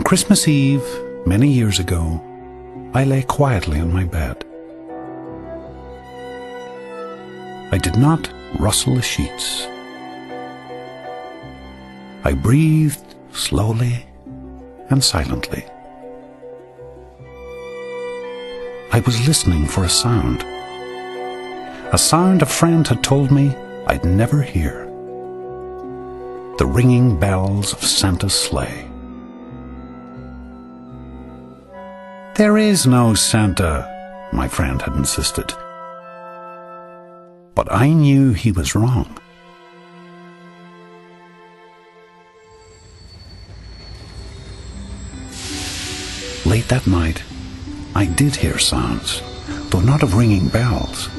On Christmas Eve, many years ago, I lay quietly on my bed. I did not rustle the sheets. I breathed slowly and silently. I was listening for a sound a friend had told me I'd never hear. The ringing bells of Santa's sleigh. "There is no Santa," my friend had insisted. But I knew he was wrong. Late that night, I did hear sounds, though not of ringing bells.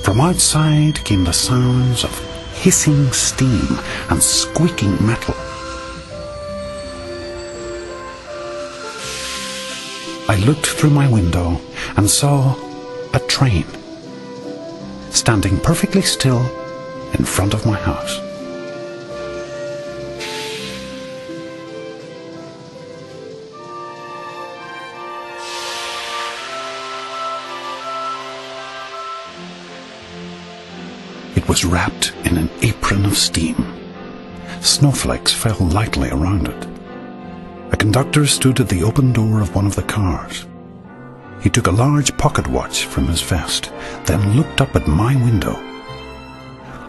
From outside came the sounds of hissing steam and squeaking metal. I looked through my window and saw a train standing perfectly still in front of my house. It was wrapped in an apron of steam. Snowflakes fell lightly around it. A conductor stood at the open door of one of the cars. He took a large pocket watch from his vest, then looked up at my window.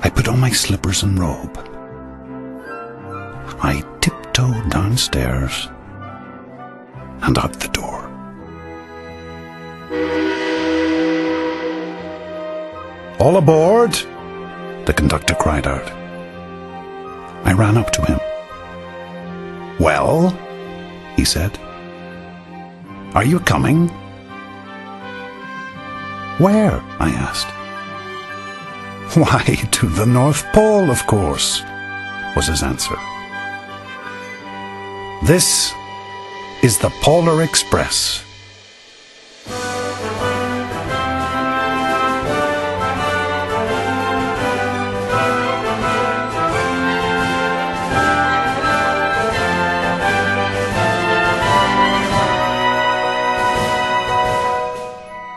I put on my slippers and robe. I tiptoed downstairs and out the door. "All aboard!" the conductor cried out. I ran up to him. "Well," he said, "are you coming?" "Where?" I asked. "Why, to the North Pole, of course," was his answer. "This is the Polar Express."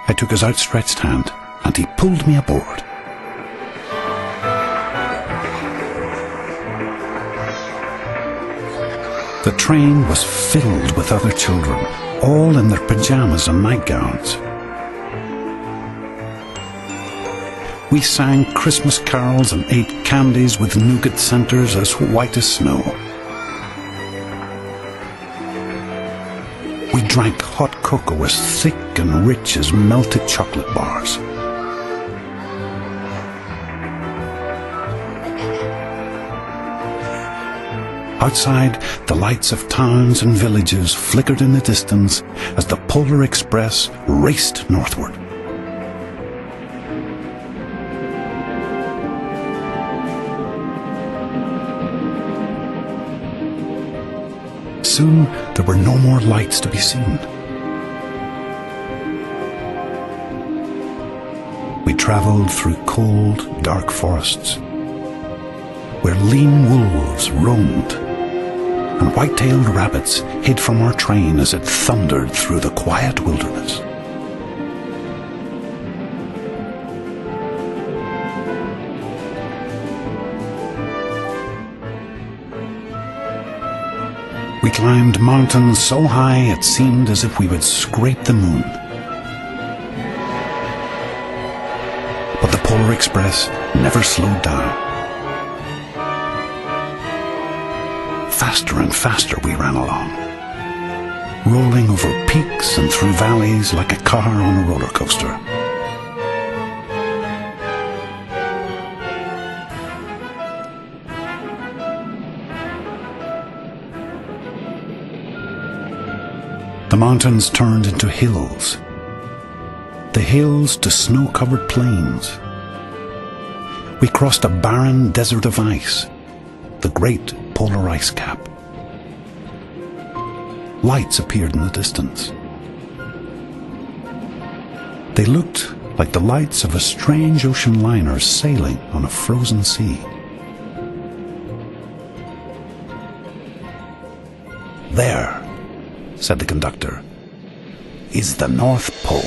I took his outstretched hand, and he pulled me aboard. The train was filled with other children, all in their pajamas and nightgowns. We sang Christmas carols and ate candies with nougat centers as white as snow. We drank hot cocoa as thick and rich as melted chocolate bars. Outside, the lights of towns and villages flickered in the distance as the Polar Express raced northward. Soon, there were no more lights to be seen. We travelled through cold, dark forests, where lean wolves roamed, and white-tailed rabbits hid from our train as it thundered through the quiet wilderness. We climbed mountains so high it seemed as if we would scrape the moon. But the Polar Express never slowed down. Faster and faster we ran along, rolling over peaks and through valleys like a car on a roller coaster. The mountains turned into hills, the hills to snow-covered plains. We crossed a barren desert of ice, the great polar ice cap. Lights appeared in the distance. They looked like the lights of a strange ocean liner sailing on a frozen sea. said the conductor, is the North Pole.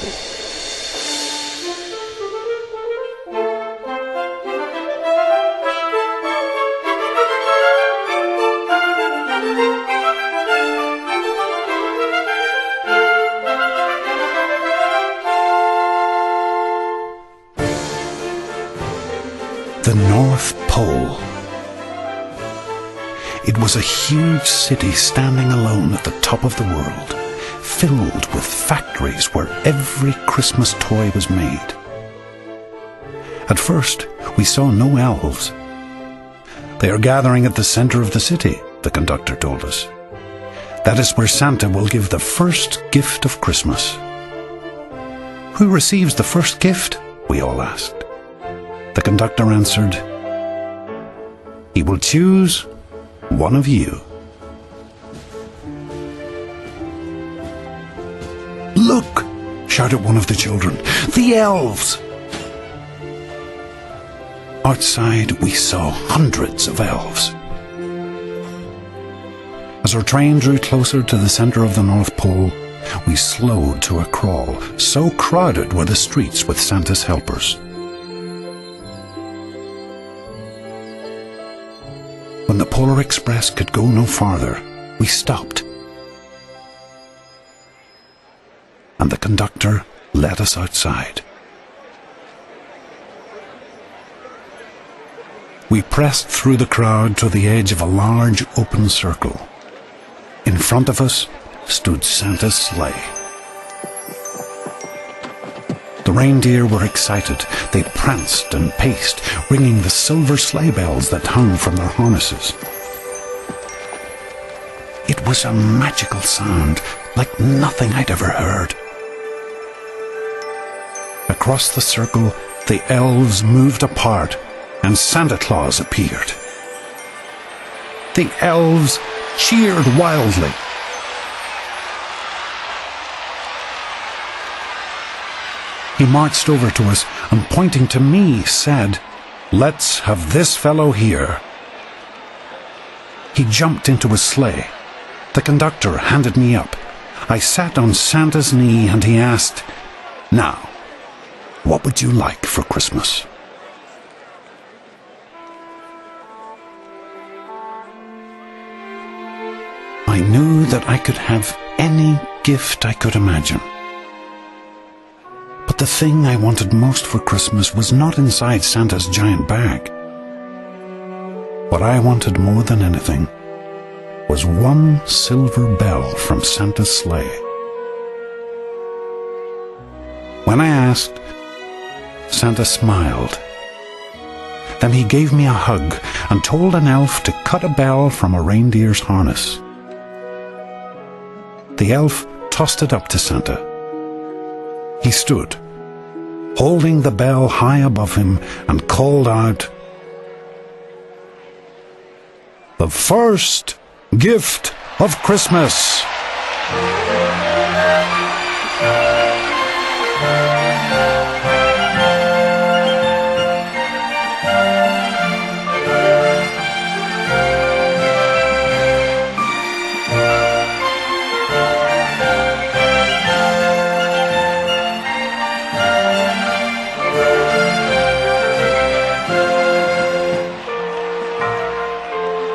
The North Pole. It was a huge city standing alone at the top of the world, filled with factories where every Christmas toy was made. At first, we saw no elves. They are gathering at the center of the city, the conductor told us. That is where Santa will give the first gift of Christmas. Who receives the first gift? We all asked. The conductor answered, he will choose one of you. Look, shouted one of the children, the elves! Outside we saw hundreds of elves. As our train drew closer to the center of the North Pole, we slowed to a crawl, so crowded were the streets with Santa's helpers. When the Polar Express could go no farther, we stopped. And the conductor led us outside. We pressed through the crowd to the edge of a large open circle. In front of us stood Santa's sleigh. The reindeer were excited. They pranced and paced, ringing the silver sleigh bells that hung from their harnesses. It was a magical sound, like nothing I'd ever heard. Across the circle, the elves moved apart, and Santa Claus appeared. The elves cheered wildly. He marched over to us and, pointing to me, said, "Let's have this fellow here." He jumped into his sleigh. The conductor handed me up. I sat on Santa's knee and he asked, "Now, what would you like for Christmas?" I knew that I could have any gift I could imagine. But the thing I wanted most for Christmas was not inside Santa's giant bag. What I wanted more than anything was one silver bell from Santa's sleigh. When I asked, Santa smiled. Then he gave me a hug and told an elf to cut a bell from a reindeer's harness. The elf tossed it up to Santa. He stood, holding the bell high above him, and called out, "The first gift of Christmas!"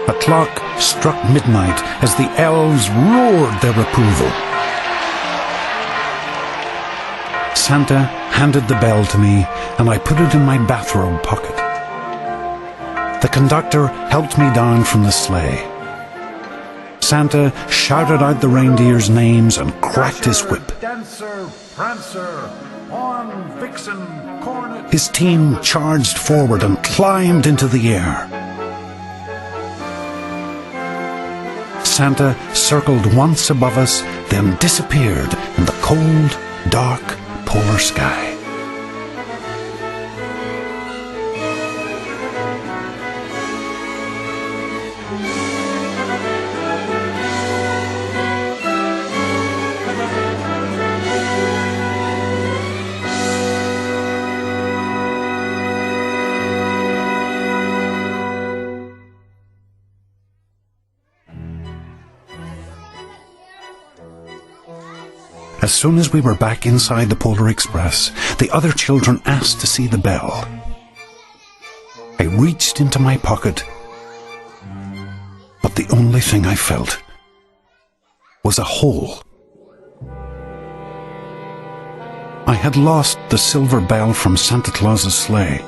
The clock struck midnight as the elves roared their approval. Santa handed the bell to me, and I put it in my bathrobe pocket. The conductor helped me down from the sleigh. Santa shouted out the reindeers' names and cracked his whip. Dancer, Prancer, Horn, Vixen, Cornet. His team charged forward and climbed into the air. Santa circled once above us, then disappeared in the cold, dark polar sky. As soon as we were back inside the Polar Express, the other children asked to see the bell. I reached into my pocket, but the only thing I felt was a hole. I had lost the silver bell from Santa Claus's sleigh.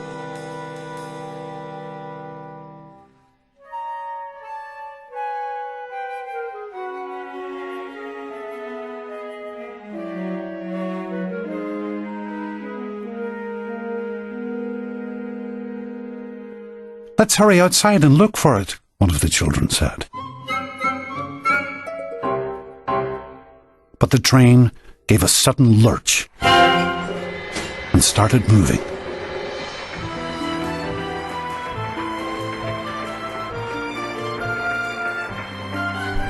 "Let's hurry outside and look for it," one of the children said. But the train gave a sudden lurch and started moving.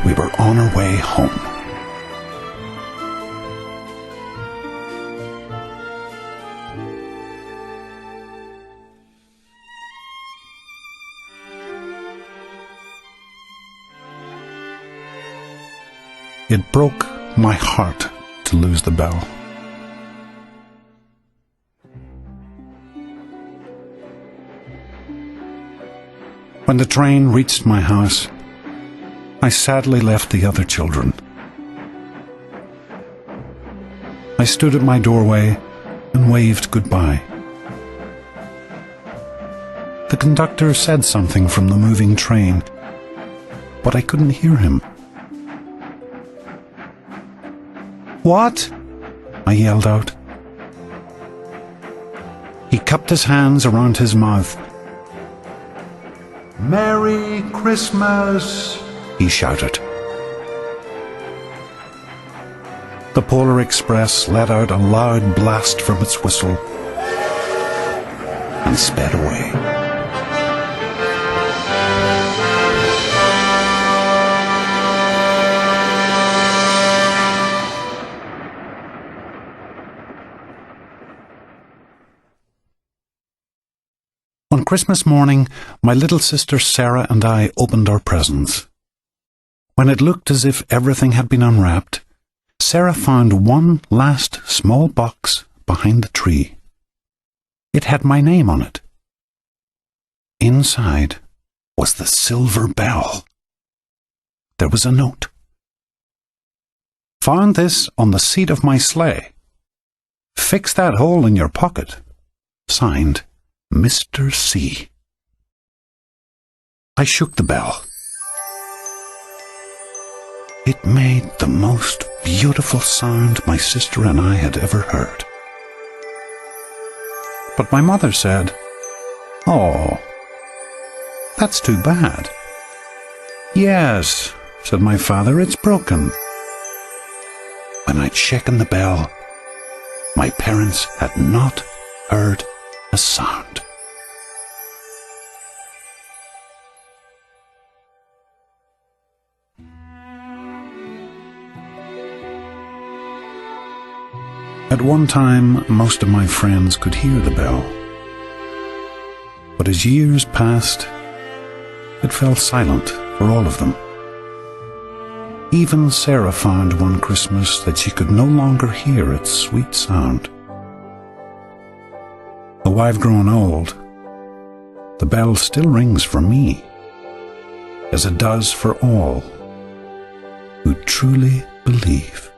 We were on our way home. It broke my heart to lose the bell. When the train reached my house, I sadly left the other children. I stood at my doorway and waved goodbye. The conductor said something from the moving train, but I couldn't hear him. "What?" I yelled out. He cupped his hands around his mouth. Merry Christmas, he shouted. The Polar Express let out a loud blast from its whistle and sped away. On Christmas morning, my little sister Sarah and I opened our presents. When it looked as if everything had been unwrapped, Sarah found one last small box behind the tree. It had my name on it. Inside was the silver bell. There was a note. "Found this on the seat of my sleigh. Fix that hole in your pocket. Signed, Mr. C." I shook the bell. It made the most beautiful sound my sister and I had ever heard. But my mother said, "Oh, that's too bad." "Yes," said my father, "it's broken." When I'd shaken the bell, my parents had not heard a sound. At one time, most of my friends could hear the bell. But as years passed, it fell silent for all of them. Even Sarah found one Christmas that she could no longer hear its sweet sound. Though I've grown old, the bell still rings for me, as it does for all who truly believe.